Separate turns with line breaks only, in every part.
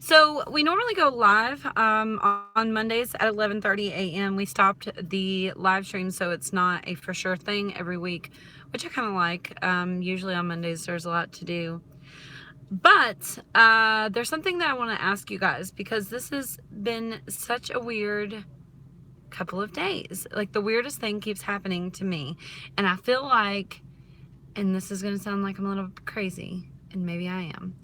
So we normally go live on Mondays at 11:30 a.m. We stopped the live stream, so it's not a for sure thing every week, which I kind of like. Usually on Mondays there's a lot to do. But there's something that I want to ask you guys, because this has been such a weird couple of days. Like, the weirdest thing keeps happening to me. And I feel like, and this is going to sound like I'm a little crazy, and maybe I am,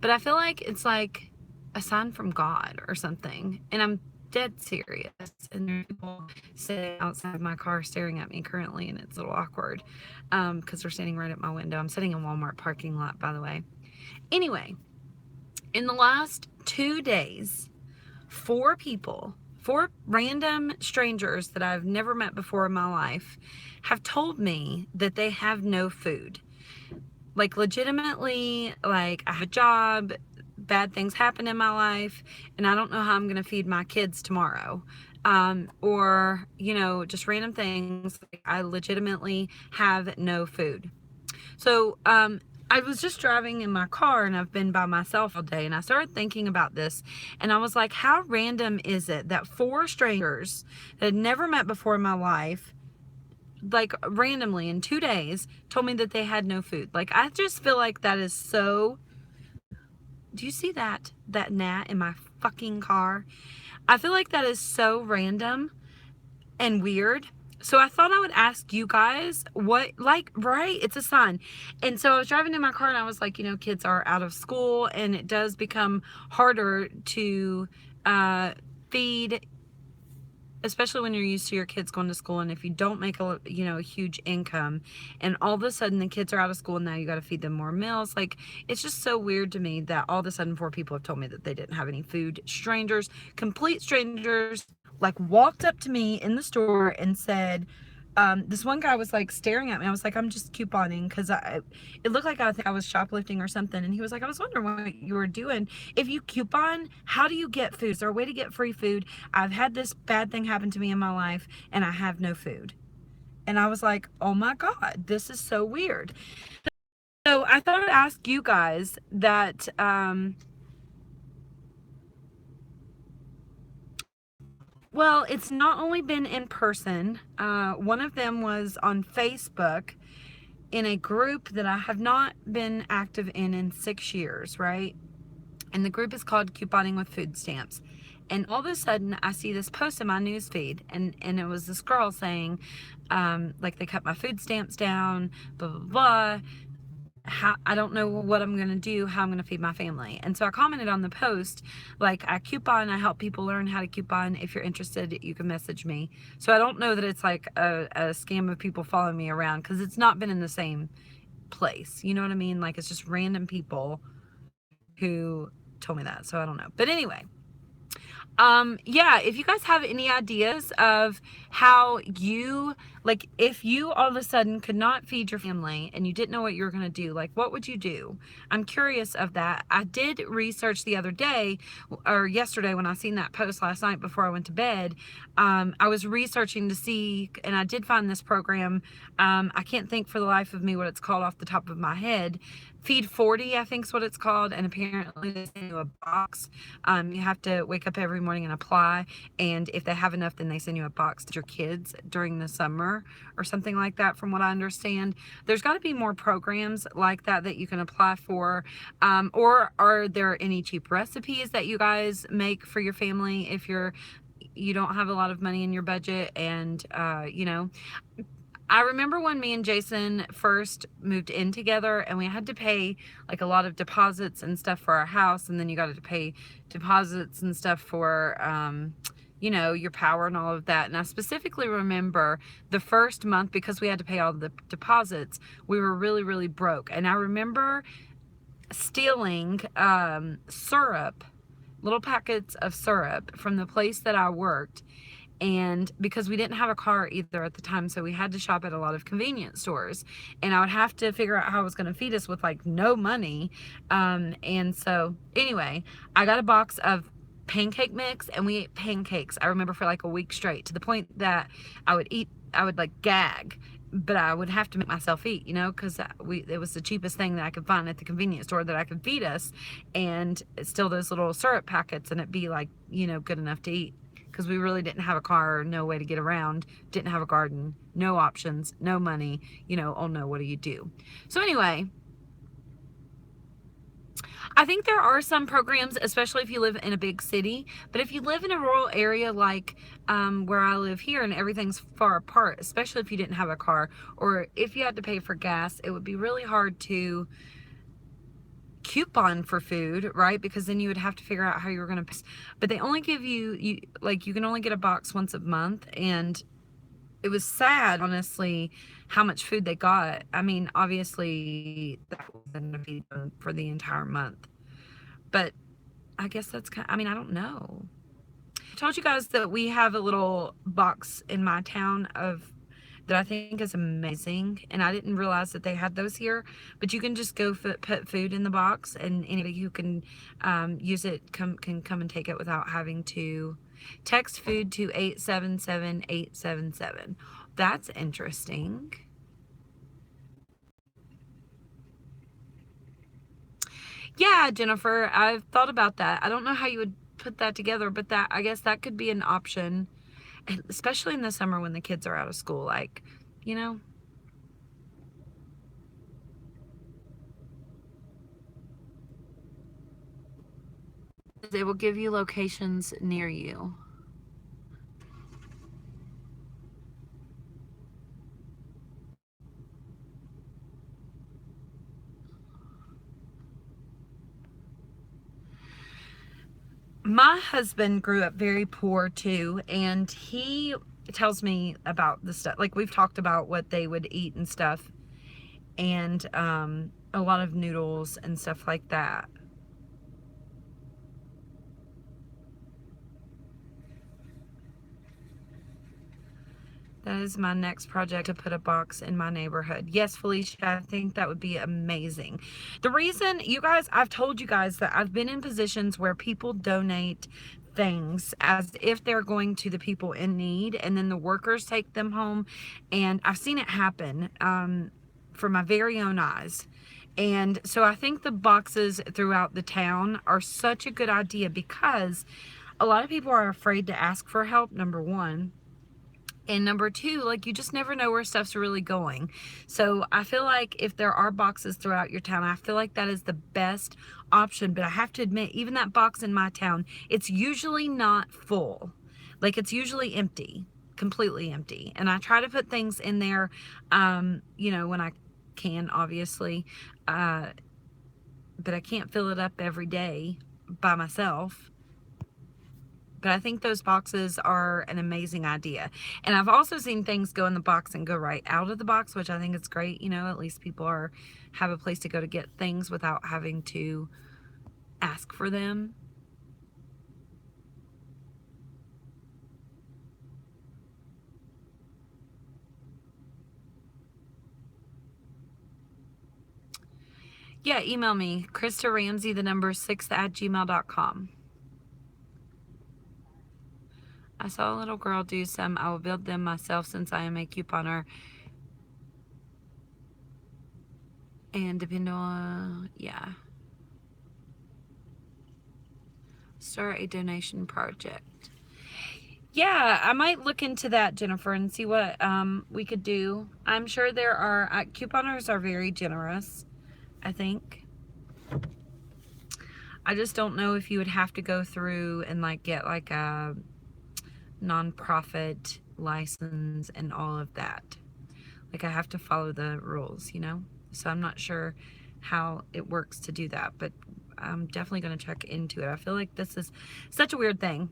but I feel like it's like a sign from God or something. And I'm dead serious. And there are people sitting outside my car staring at me currently, and it's a little awkward because they're standing right at my window. I'm sitting in Walmart parking lot, by the way. Anyway, in the last 2 days, 4 random strangers that I've never met before in my life, have told me that they have no food. Like, legitimately, like, I have a job, bad things happen in my life, and I don't know how I'm going to feed my kids tomorrow. Or, just random things. Like, I legitimately have no food. So, I was just driving in my car, and I've been by myself all day, and I started thinking about this, and I was like, how random is it that 4 strangers that had never met before in my life, like, randomly in 2 days, told me that they had no food? Like, I just feel like that is so... Do you see that gnat in my fucking car? I feel like that is so random and weird. So I thought I would ask you guys what, like, right? It's a sign. And so I was driving in my car, and I was like, kids are out of school, and it does become harder to feed, especially when you're used to your kids going to school. And if you don't make a huge income, and all of a sudden the kids are out of school, and now you got to feed them more meals, like, it's just so weird to me that all of a sudden 4 people have told me that they didn't have any food. Strangers, complete strangers, like, walked up to me in the store and said, this one guy was like staring at me. I was like, I'm just couponing, because it looked like I think I was shoplifting or something. And he was like, I was wondering what you were doing. If you coupon, how do you get food? Is there a way to get free food? I've had this bad thing happen to me in my life, and I have no food. And I was like, oh my God, this is so weird. So I thought I'd ask you guys that, well, it's not only been in person. One of them was on Facebook in a group that I have not been active in 6 years, right? And the group is called Couponing with Food Stamps. And all of a sudden, I see this post in my news feed, and it was this girl saying, like, they cut my food stamps down, blah, blah, blah. I don't know what I'm going to do, how I'm going to feed my family. And so I commented on the post, like, I coupon, I help people learn how to coupon. If you're interested, you can message me. So I don't know that it's like a scam of people following me around, because it's not been in the same place. You know what I mean? Like, it's just random people who told me that. So I don't know. But anyway, yeah, if you guys have any ideas of how you, like, if you all of a sudden could not feed your family and you didn't know what you were going to do, like, what would you do? I'm curious of that. I did research the other day, or yesterday, when I seen that post last night before I went to bed. I was researching to see, and I did find this program. I can't think for the life of me what it's called off the top of my head. Feed 40, I think is what it's called. And apparently they send you a box. You have to wake up every morning and apply. And if they have enough, then they send you a box to your kids during the summer or something like that, from what I understand. There's got to be more programs like that you can apply for. Or are there any cheap recipes that you guys make for your family if you don't have a lot of money in your budget? And, I remember when me and Jason first moved in together, and we had to pay like a lot of deposits and stuff for our house. And then you got to pay deposits and stuff for, your power and all of that. And I specifically remember the first month, because we had to pay all the deposits, we were really, really broke. And I remember stealing syrup, little packets of syrup from the place that I worked. And because we didn't have a car either at the time, so we had to shop at a lot of convenience stores, and I would have to figure out how I was going to feed us with like no money. And so anyway, I got a box of pancake mix, and we ate pancakes, I remember, for like a week straight, to the point that I would like gag but I would have to make myself eat, you know, because it was the cheapest thing that I could find at the convenience store that I could feed us, and it's still those little syrup packets, and it'd be like, you know, good enough to eat, because we really didn't have a car, no way to get around, didn't have a garden, no options, no money, you know. Oh no, what do you do? So anyway, I think there are some programs, especially if you live in a big city. But if you live in a rural area like where I live here, and everything's far apart, especially if you didn't have a car, or if you had to pay for gas, it would be really hard to coupon for food, right? Because then you would have to figure out how you were going to pay. But they only give you like, you can only get a box once a month, and it was sad, honestly, how much food they got. I mean, obviously that wasn't going to be done for the entire month, but I guess that's kind of, I mean, I don't know. I told you guys that we have a little box in my town of that I think is amazing, and I didn't realize that they had those here. But you can just go put food in the box, and anybody who can use it can come and take it without having to text food to 877-877. That's interesting. Yeah, Jennifer, I've thought about that. I don't know how you would put that together, but that, I guess that could be an option, especially in the summer when the kids are out of school. Like, you know, they will give you locations near you. My husband grew up very poor too, and he tells me about the stuff, like we've talked about what they would eat and stuff, and a lot of noodles and stuff like that. That is my next project, to put a box in my neighborhood. Yes, Felicia, I think that would be amazing. The reason, you guys, I've told you guys that I've been in positions where people donate things as if they're going to the people in need, and then the workers take them home. And I've seen it happen for my very own eyes. And so I think the boxes throughout the town are such a good idea, because a lot of people are afraid to ask for help, number one. And number two, like, you just never know where stuff's really going. So I feel like if there are boxes throughout your town, I feel like that is the best option. But I have to admit, even that box in my town, it's usually not full. Like, it's usually empty, completely empty. And I try to put things in there, you know, when I can, obviously. But I can't fill it up every day by myself. But I think those boxes are an amazing idea. And I've also seen things go in the box and go right out of the box, which I think is great. You know, at least people have a place to go to get things without having to ask for them. Yeah, email me, Christa Ramsey, the number 6 at gmail.com. I saw a little girl do some. I will build them myself since I am a couponer. And depend on, yeah. Start a donation project. Yeah, I might look into that, Jennifer, and see what we could do. I'm sure there are, couponers are very generous, I think. I just don't know if you would have to go through and like get like a nonprofit license and all of that. Like, I have to follow the rules, you know? So I'm not sure how it works to do that, but I'm definitely going to check into it. I feel like this is such a weird thing.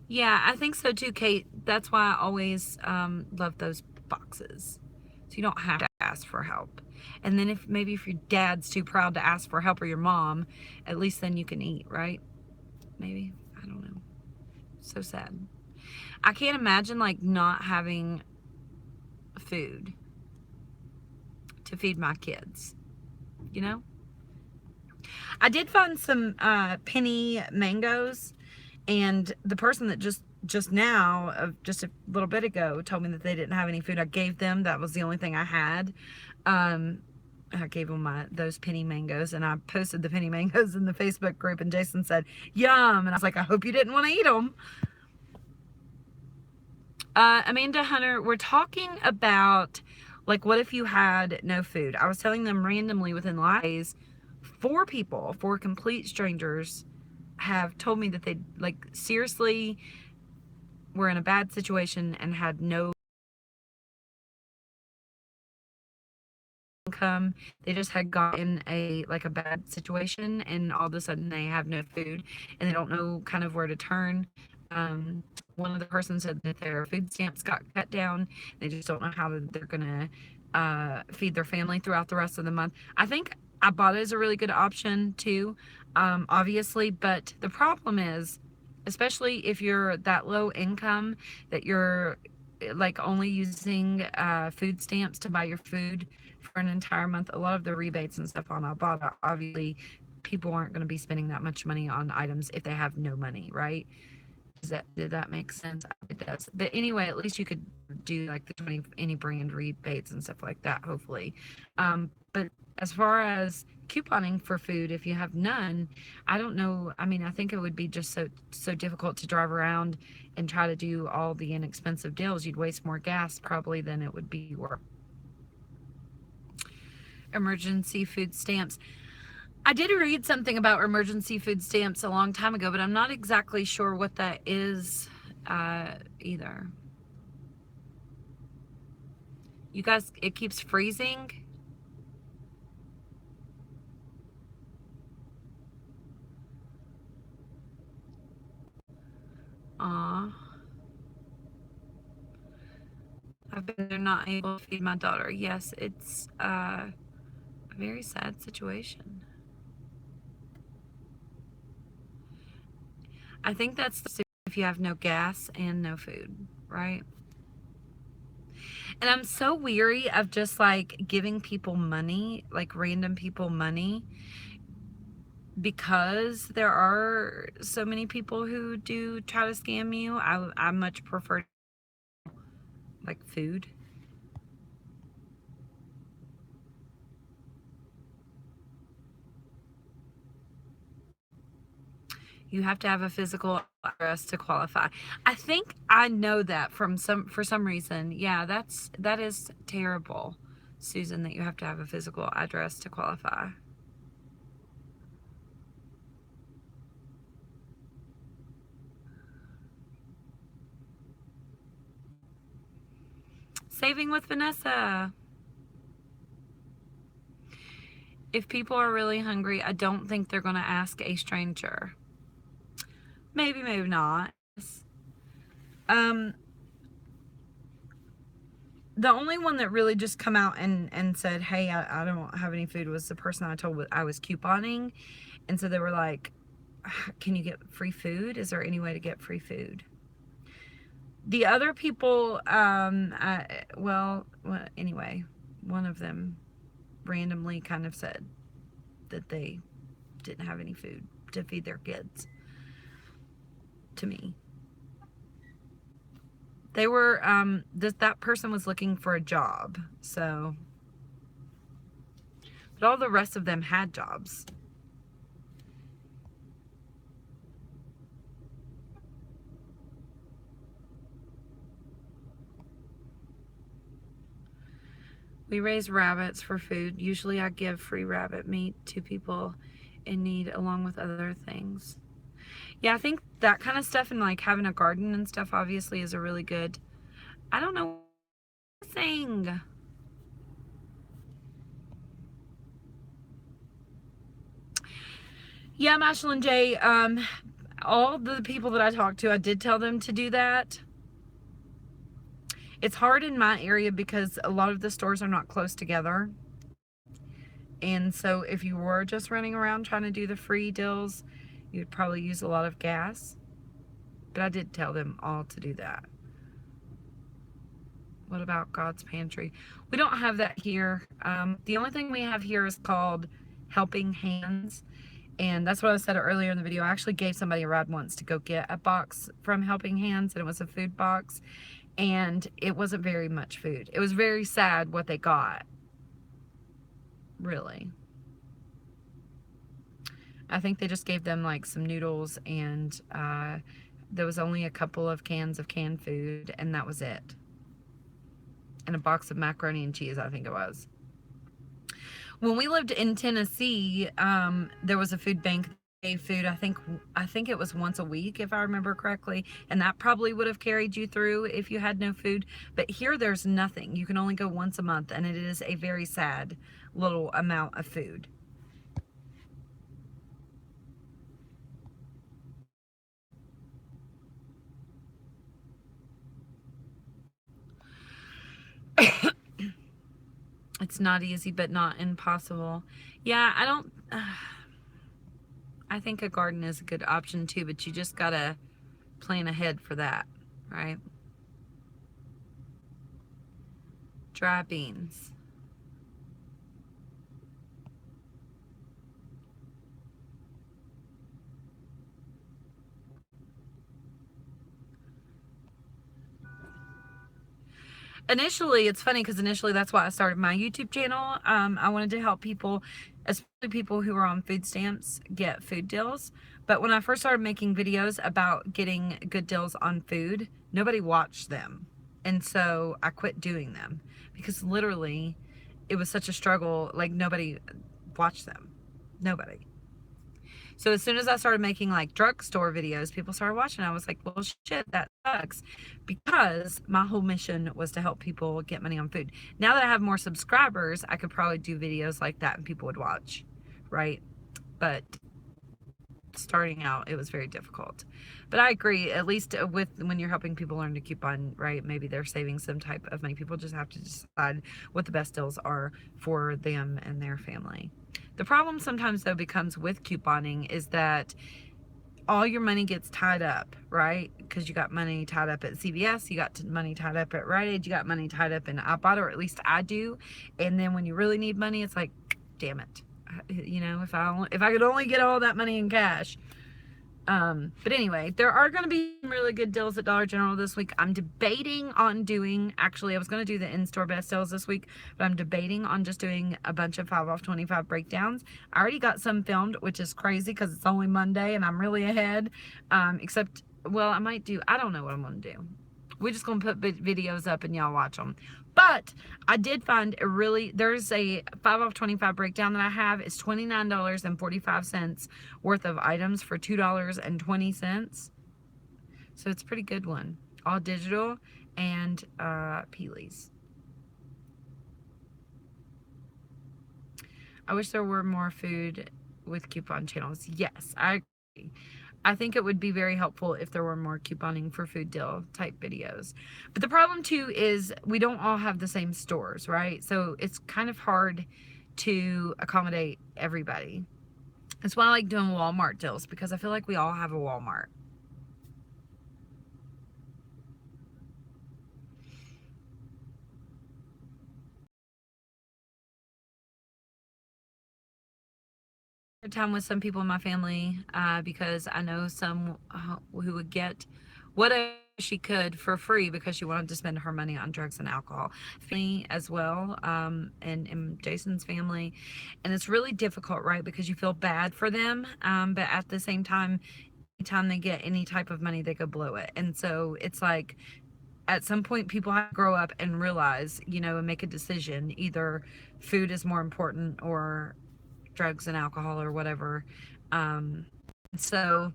Yeah, I think so too, Kate. That's why I always love those boxes. So you don't have to ask for help. And then if your dad's too proud to ask for help, or your mom, at least then you can eat, right? Maybe. I don't know. So sad. I can't imagine like not having food to feed my kids, you know? I did find some penny mangoes, And the person that just now, just a little bit ago, told me that they didn't have any food. I gave them, that was the only thing I had. I gave them those penny mangoes, and I posted the penny mangoes in the Facebook group, and Jason said, yum. And I was like, I hope you didn't want to eat them. Amanda Hunter, we're talking about, like, what if you had no food? I was telling them randomly within the last days, 4 complete strangers have told me that they, like, seriously were in a bad situation and had no income. They just had got in a bad situation, and all of a sudden they have no food and they don't know kind of where to turn. One of the persons said that their food stamps got cut down. They just don't know how they're gonna feed their family throughout the rest of the month. I think Ibotta is a really good option too, obviously, but the problem is, especially if you're that low income that you're like only using food stamps to buy your food for an entire month, a lot of the rebates and stuff on Ibotta, obviously people aren't going to be spending that much money on items if they have no money, right? Did that make sense? It does. But anyway, at least you could do like the 20 any brand rebates and stuff like that, hopefully. But as far as couponing for food, if you have none, I don't know. I mean, I think it would be just so difficult to drive around and try to do all the inexpensive deals. You'd waste more gas probably than it would be worth. Emergency food stamps. I did read something about emergency food stamps a long time ago, but I'm not exactly sure what that is either. You guys, it keeps freezing. Aw. I've been not able to feed my daughter. Yes, it's a very sad situation. I think that's if you have no gas and no food, right? And I'm so weary of just like giving people money, like random people money, because there are so many people who do try to scam you. I much prefer like food. You have to have a physical address to qualify. I think I know that for some reason. Yeah, that is terrible, Susan, that you have to have a physical address to qualify. Saving with Vanessa. If people are really hungry, I don't think they're going to ask a stranger. Maybe, maybe not. Um, the only one that really just come out and said, hey, I don't have any food was the person I told I was couponing. And so they were like, can you get free food? Is there any way to get free food? The other people, well, anyway, one of them randomly kind of said that they didn't have any food to feed their kids to me. They were, that person was looking for a job, so, but all the rest of them had jobs. We raise rabbits for food. Usually I give free rabbit meat to people in need along with other things. Yeah, I think that kind of stuff and like having a garden and stuff obviously is a really good, I don't know, thing. Yeah, Mashlyn J, all the people that I talked to, I did tell them to do that. It's hard in my area because a lot of the stores are not close together. And so if you were just running around trying to do the free deals, you'd probably use a lot of gas. But I did tell them all to do that. What about God's Pantry? We don't have that here. The only thing we have here is called Helping Hands. And that's what I said earlier in the video. I actually gave somebody a ride once to go get a box from Helping Hands, and it was a food box, and it wasn't very much food. It was very sad what they got, really. I think they just gave them like some noodles, and there was only a couple of cans of canned food, and that was it. And a box of macaroni and cheese, I think it was. When we lived in Tennessee, there was a food bank that gave food. I think it was once a week, if I remember correctly, and that probably would have carried you through if you had no food. But here, there's nothing. You can only go once a month, and it is a very sad little amount of food. It's not easy, but not impossible. Yeah, I don't. I think a garden is a good option too, but you just gotta plan ahead for that, right? Dry beans. Initially, it's funny because initially that's why I started my YouTube channel. I wanted to help people, especially people who are on food stamps, get food deals. But when I first started making videos about getting good deals on food, nobody watched them. And so I quit doing them because literally it was such a struggle. Like, nobody watched them. Nobody. So as soon as I started making like drugstore videos, people started watching. I was like, well, shit, that sucks, because my whole mission was to help people get money on food. Now that I have more subscribers, I could probably do videos like that and people would watch, right? But starting out, it was very difficult. But I agree, at least with when you're helping people learn to coupon, right? Maybe they're saving some type of money. People just have to decide what the best deals are for them and their family. The problem sometimes, though, becomes with couponing is that all your money gets tied up, right? Because you got money tied up at CVS, you got money tied up at Rite Aid, you got money tied up in Ibotta, or at least I do. And then when you really need money, it's like, damn it. You know, if I could only get all that money in cash. But anyway, there are going to be some really good deals at Dollar General this week. I'm debating on doing, actually, I was going to do the in-store best deals this week, but I'm debating on just doing a bunch of 5 off 25 breakdowns. I already got some filmed, which is crazy because it's only Monday and I'm really ahead. Except, well, I might do, I don't know what I'm going to do. We're just going to put videos up and y'all watch them. But I did find there's a 5 off 25 breakdown that I have. It's $29.45 worth of items for $2.20. So it's a pretty good one. All digital and Peelies. I wish there were more food with coupon channels. Yes, I agree. I think it would be very helpful if there were more couponing for food deal type videos. But the problem too is we don't all have the same stores, right? So it's kind of hard to accommodate everybody. That's why I like doing Walmart deals, because I feel like we all have a Walmart. Time with some people in my family because I know some who would get whatever she could for free because she wanted to spend her money on drugs and alcohol. Me as well, and Jason's family, and it's really difficult, right? Because you feel bad for them, but at the same time, anytime they get any type of money, they could blow it, and so it's like at some point people have to grow up and realize, you know, and make a decision. Either food is more important or drugs and alcohol or whatever. So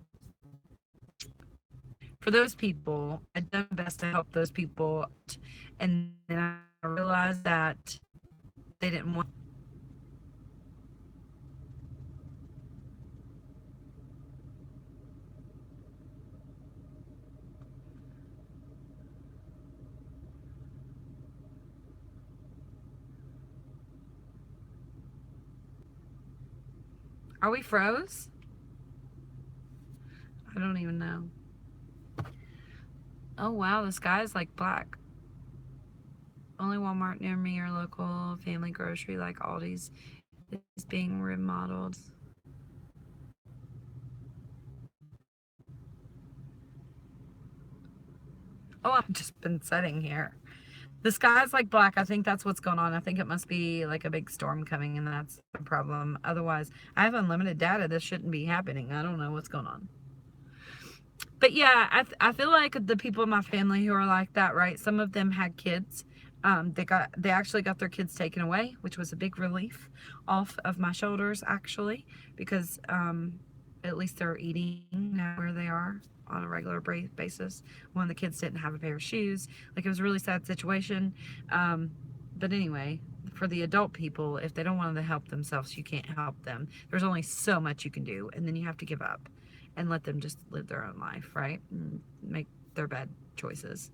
for those people, I done my best to help those people, and then I realized that they didn't want. Are we froze? I don't even know. Oh wow, the sky is like black. Only Walmart near me or local family grocery like Aldi's is being remodeled. Oh, I've just been sitting here. The sky's like black. I think that's what's going on. I think it must be like a big storm coming, and that's the problem. Otherwise, I have unlimited data. This shouldn't be happening. I don't know what's going on. But yeah, I feel like the people in my family who are like that, right? Some of them had kids. They actually got their kids taken away, which was a big relief off of my shoulders, actually, because at least they're eating now where they are on a regular basis. One of the kids didn't have a pair of shoes. Like, it was a really sad situation. But anyway, for the adult people, if they don't want to help themselves, you can't help them. There's only so much you can do, and then you have to give up and let them just live their own life, right? And make their bad choices.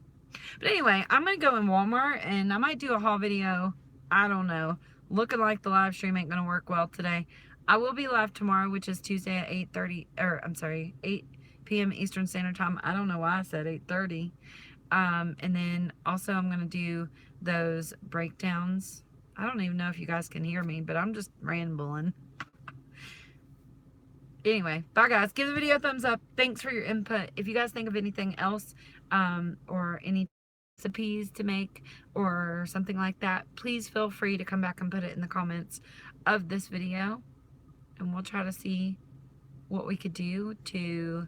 But anyway, I'm going to go in Walmart, and I might do a haul video. I don't know. Looking like the live stream ain't going to work well today. I will be live tomorrow, which is Tuesday at 8:30, or I'm sorry, 8 p.m. Eastern Standard Time. I don't know why I said 8:30. And then also I'm going to do those breakdowns. I don't even know if you guys can hear me, but I'm just rambling. Anyway, bye guys. Give the video a thumbs up. Thanks for your input. If you guys think of anything else, or any recipes to make or something like that, please feel free to come back and put it in the comments of this video, and we'll try to see what we could do to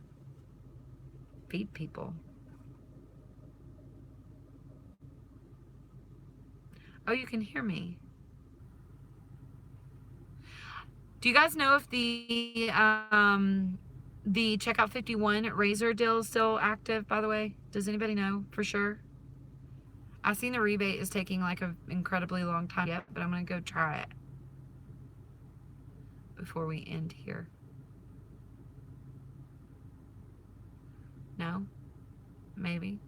feed people. Oh, you can hear me. Do you guys know if the Checkout 51 razor deal is still active, by the way? Does anybody know for sure? I've seen the rebate is taking like an incredibly long time yet, but I'm going to go try it before we end here. No? Maybe?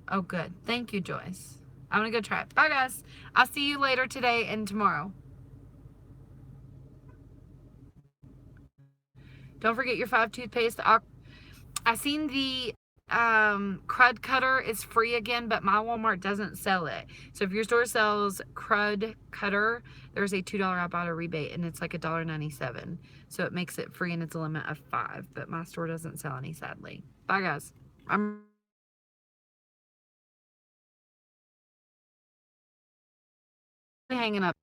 Oh, good. Thank you, Joyce. I'm going to go try it. Bye, guys. I'll see you later today and tomorrow. Don't forget your 5 toothpaste. I seen the crud cutter is free again, but my Walmart doesn't sell it. So if your store sells crud cutter, there's a $2 Ibotta rebate, and it's like $1.97. So it makes it free, and it's a limit of 5. But my store doesn't sell any, sadly. Bye, guys. I'm hanging up.